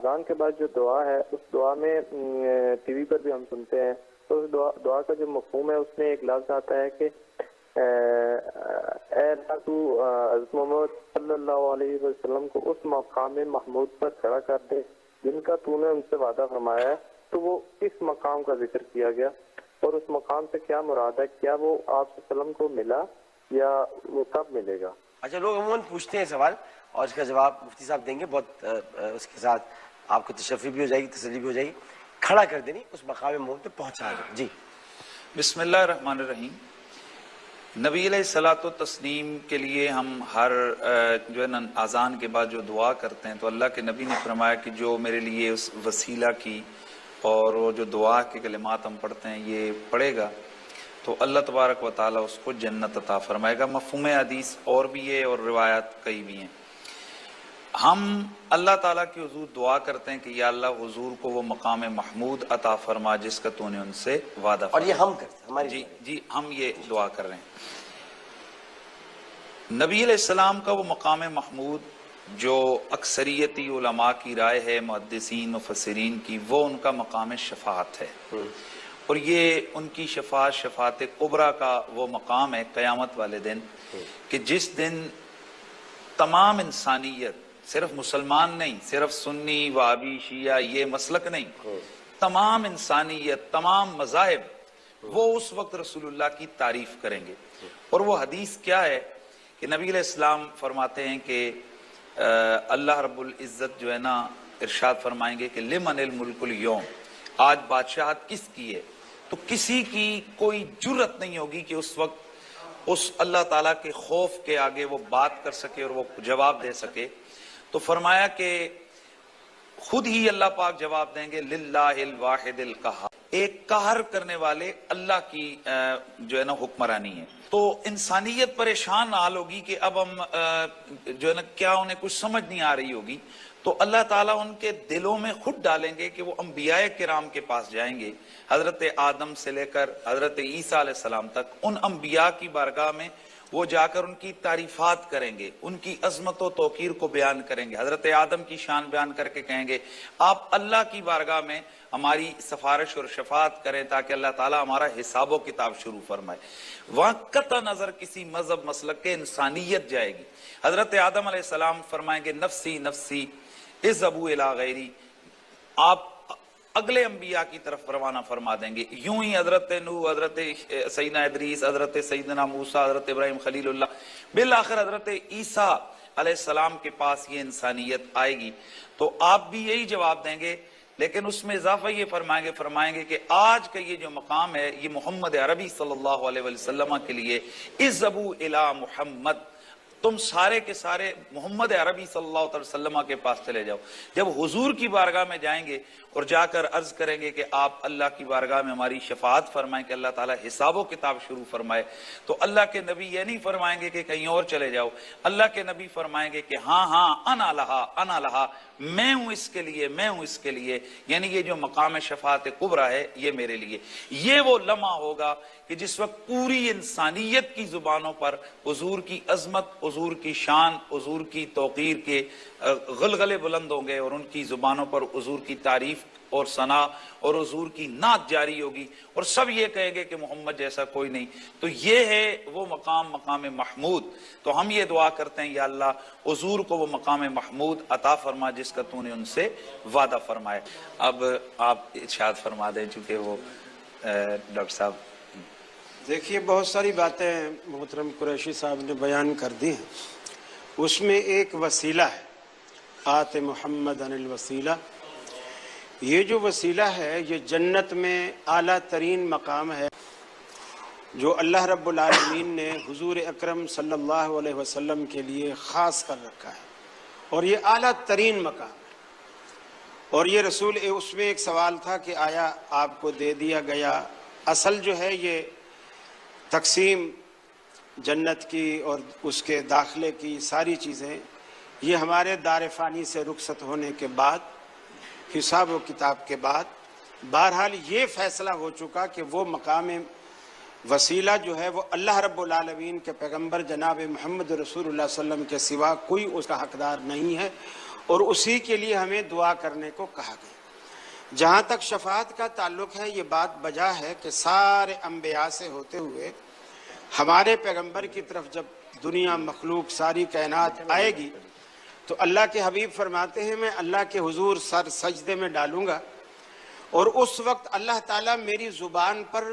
اذان کے بعد جو دعا ہے اس دعا میں ٹی وی پر بھی ہم سنتے ہیں، تو اس دعا کا جو مفہوم ہے اس میں ایک لفظ آتا ہے کہ اے اللہ تو حضرت محمد صلی اللہ علیہ وسلم کو اس مقام محمود پر کھڑا کر دے جن کا تو نے ان سے وعدہ فرمایا ہے۔ تو وہ کس مقام کا ذکر کیا گیا اور اس مقام سے کیا مراد ہے؟ کیا وہ آپ صلی اللہ علیہ وسلم کو ملا یا وہ کب ملے گا؟ اچھا، لوگ عموماً پوچھتے ہیں سوال اور اس کا جواب مفتی صاحب دیں گے، بہت اس کے ساتھ آپ کو تشفی بھی ہو جائے گی، تسلی بھی ہو جائے گی، کھڑا کر دینی اس مقام محمود پہ پہنچا دیں۔ جی بسم اللہ الرحمن الرحیم۔ نبی علیہ الصلوۃ والتسلیم کے لیے ہم ہر جو ہے نا اذان کے بعد جو دعا کرتے ہیں، تو اللہ کے نبی نے فرمایا کہ جو میرے لیے اس وسیلہ کی اور وہ جو دعا کے کلمات ہم پڑھتے ہیں یہ پڑھے گا تو اللہ تبارک و تعالیٰ اس کو جنت عطا فرمائے گا۔ مفہوم حدیث اور بھی ہے اور روایات کئی بھی ہیں۔ ہم اللہ تعالیٰ کی حضور دعا کرتے ہیں کہ یا اللہ حضور کو وہ مقام محمود عطا فرما جس کا تو نے ان سے وعدہ فرمایا۔ اور یہ ہم کرتے ہیں، ہماری جی ہم یہ دعا کر رہے ہیں۔ نبی علیہ السلام کا وہ مقام محمود جو اکثریتی علماء کی رائے ہے، محدثین مفسرین کی، وہ ان کا مقام شفاعت ہے، اور یہ ان کی شفاعت کبریٰ کا وہ مقام ہے قیامت والے دن، کہ جس دن تمام انسانیت، صرف مسلمان نہیں، صرف سنی وہابی شیعہ یہ مسلک نہیں، تمام انسانیت، تمام مذاہب وہ اس وقت رسول اللہ کی تعریف کریں گے۔ اور وہ حدیث کیا ہے کہ نبی علیہ السلام فرماتے ہیں کہ اللہ رب العزت جو ہے نا ارشاد فرمائیں گے کہ لمن الملک اليوم، آج بادشاہت کس کی ہے؟ تو کسی کی کوئی جرت نہیں ہوگی کہ اس وقت اس اللہ تعالیٰ کے خوف کے آگے وہ بات کر سکے اور وہ جواب دے سکے۔ تو فرمایا کہ خود ہی اللہ پاک جواب دیں گے للہ الواحد القہار، ایک قہر کرنے والے اللہ کی جو ہے نا حکمرانی ہے۔ تو انسانیت پریشان حال ہوگی کہ اب ہم جو ہے نا کیا انہیں کچھ سمجھ نہیں آ رہی ہوگی، تو اللہ تعالیٰ ان کے دلوں میں خود ڈالیں گے کہ وہ انبیاء کرام کے پاس جائیں گے، حضرت آدم سے لے کر حضرت عیسیٰ علیہ السلام تک، ان انبیاء کی بارگاہ میں وہ جا کر ان کی تعریفات کریں گے، ان کی عظمت و توقیر کو بیان کریں گے، حضرت آدم کی شان بیان کر کے کہیں گے آپ اللہ کی بارگاہ میں ہماری سفارش اور شفاعت کریں تاکہ اللہ تعالیٰ ہمارا حساب و کتاب شروع فرمائے۔ وہاں قطع نظر کسی مذہب مسلک کے انسانیت جائے گی۔ حضرت آدم علیہ السلام فرمائیں گے نفسی نفسی اذهبوا الی غیری، آپ اگلے انبیاء کی طرف روانہ فرما دیں گے۔ یوں ہی حضرت نوح، حضرت سیدنا ادریس، حضرت سیدنا موسیٰ، حضرت ابراہیم خلیل اللہ، بالآخر حضرت عیسیٰ علیہ السلام کے پاس یہ انسانیت آئے گی۔ تو آپ بھی یہی جواب دیں گے، لیکن اس میں اضافہ یہ فرمائیں گے کہ آج کا یہ جو مقام ہے یہ محمد عربی صلی اللہ علیہ وسلم کے لیے اذهبوا الی محمد، تم سارے کے سارے محمد عربی صلی اللہ علیہ وسلم کے پاس چلے جاؤ۔ جب حضور کی بارگاہ میں جائیں گے اور جا کر عرض کریں گے کہ آپ اللہ کی بارگاہ میں ہماری شفاعت فرمائیں کہ اللہ تعالیٰ حساب و کتاب شروع فرمائے، تو اللہ کے نبی یہ نہیں فرمائیں گے کہ کہیں اور چلے جاؤ، اللہ کے نبی فرمائیں گے کہ ہاں انا لہا، میں ہوں اس کے لیے، میں ہوں اس کے لیے، یعنی یہ جو مقام شفاعت کبریٰ ہے یہ میرے لیے۔ یہ وہ لمحہ ہوگا کہ جس وقت پوری انسانیت کی زبانوں پر حضور کی عظمت، حضور کی شان، حضور کی توقیر کے غلغلے بلند ہوں گے، اور ان کی زبانوں پر حضور کی تعریف اور ثنا اور حضور کی نعت جاری ہوگی، اور سب یہ کہیں گے کہ محمد جیسا کوئی نہیں۔ تو یہ ہے وہ مقام محمود۔ تو ہم یہ دعا کرتے ہیں یا اللہ حضور کو وہ مقام محمود عطا فرما جس کا تو نے ان سے وعدہ فرمائے۔ اب آپ ارشاد فرما دیں چونکہ وہ ڈاکٹر صاحب۔ دیکھیے بہت ساری باتیں محترم قریشی صاحب نے بیان کر دی ہیں، اس میں ایک وسیلہ ہے، آت محمد عن الوسیلہ۔ یہ جو وسیلہ ہے یہ جنت میں اعلیٰ ترین مقام ہے جو اللہ رب العالمین نے حضور اکرم صلی اللہ علیہ وسلم کے لیے خاص کر رکھا ہے، اور یہ اعلیٰ ترین مقام ہے۔ اور یہ رسول اس میں ایک سوال تھا کہ آیا آپ کو دے دیا گیا؟ اصل جو ہے یہ تقسیم جنت کی اور اس کے داخلے کی ساری چیزیں یہ ہمارے دار فانی سے رخصت ہونے کے بعد، حساب و کتاب کے بعد، بہرحال یہ فیصلہ ہو چکا کہ وہ مقام وسیلہ جو ہے وہ اللہ رب العالمین کے پیغمبر جناب محمد رسول اللہ صلی اللہ علیہ وسلم کے سوا کوئی اس کا حقدار نہیں ہے، اور اسی کے لیے ہمیں دعا کرنے کو کہا گیا۔ جہاں تک شفاعت کا تعلق ہے، یہ بات بجا ہے کہ سارے انبیاء سے ہوتے ہوئے ہمارے پیغمبر کی طرف جب دنیا مخلوق ساری کائنات آئے گی تو اللہ کے حبیب فرماتے ہیں میں اللہ کے حضور سر سجدے میں ڈالوں گا، اور اس وقت اللہ تعالیٰ میری زبان پر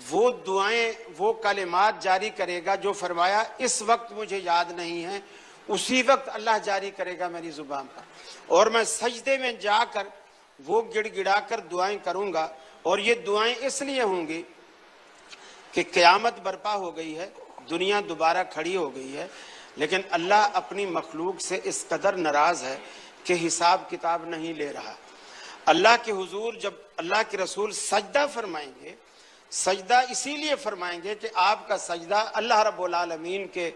وہ دعائیں وہ کلمات جاری کرے گا جو فرمایا اس وقت مجھے یاد نہیں ہے، اسی وقت اللہ جاری کرے گا میری زبان پر، اور میں سجدے میں جا کر وہ گڑ گڑا کر دعائیں کروں گا۔ اور یہ دعائیں اس لیے ہوں گی کہ قیامت برپا ہو گئی ہے، دنیا دوبارہ کھڑی ہو گئی ہے، لیکن اللہ اپنی مخلوق سے اس قدر ناراض ہے کہ حساب کتاب نہیں لے رہا۔ اللہ کے حضور جب اللہ کے رسول سجدہ فرمائیں گے، سجدہ اسی لیے فرمائیں گے کہ آپ کا سجدہ اللہ رب العالمین کے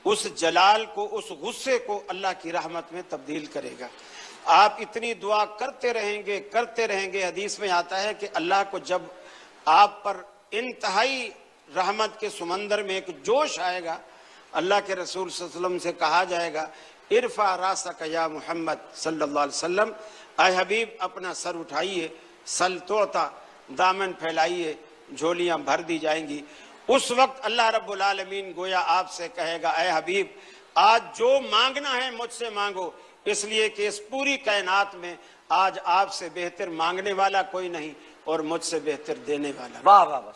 اس جلال کو، اس غصے کو اللہ کی رحمت میں تبدیل کرے گا۔ آپ اتنی دعا کرتے رہیں گے، حدیث میں آتا ہے کہ اللہ کو جب آپ پر انتہائی رحمت کے سمندر میں ایک جوش آئے گا، اللہ کے رسول صلی اللہ علیہ وسلم سے کہا جائے گا ارفع راسک یا محمد صلی اللہ علیہ وسلم، اے حبیب اپنا سر اٹھائیے، سل توتا، دامن پھیلائیے، جھولیاں بھر دی جائیں گی۔ اس وقت اللہ رب العالمین گویا آپ سے کہے گا اے حبیب آج جو مانگنا ہے مجھ سے مانگو، اس لیے کہ اس پوری کائنات میں آج آپ سے بہتر مانگنے والا کوئی نہیں اور مجھ سے بہتر دینے والا۔ واہ واہ واہ۔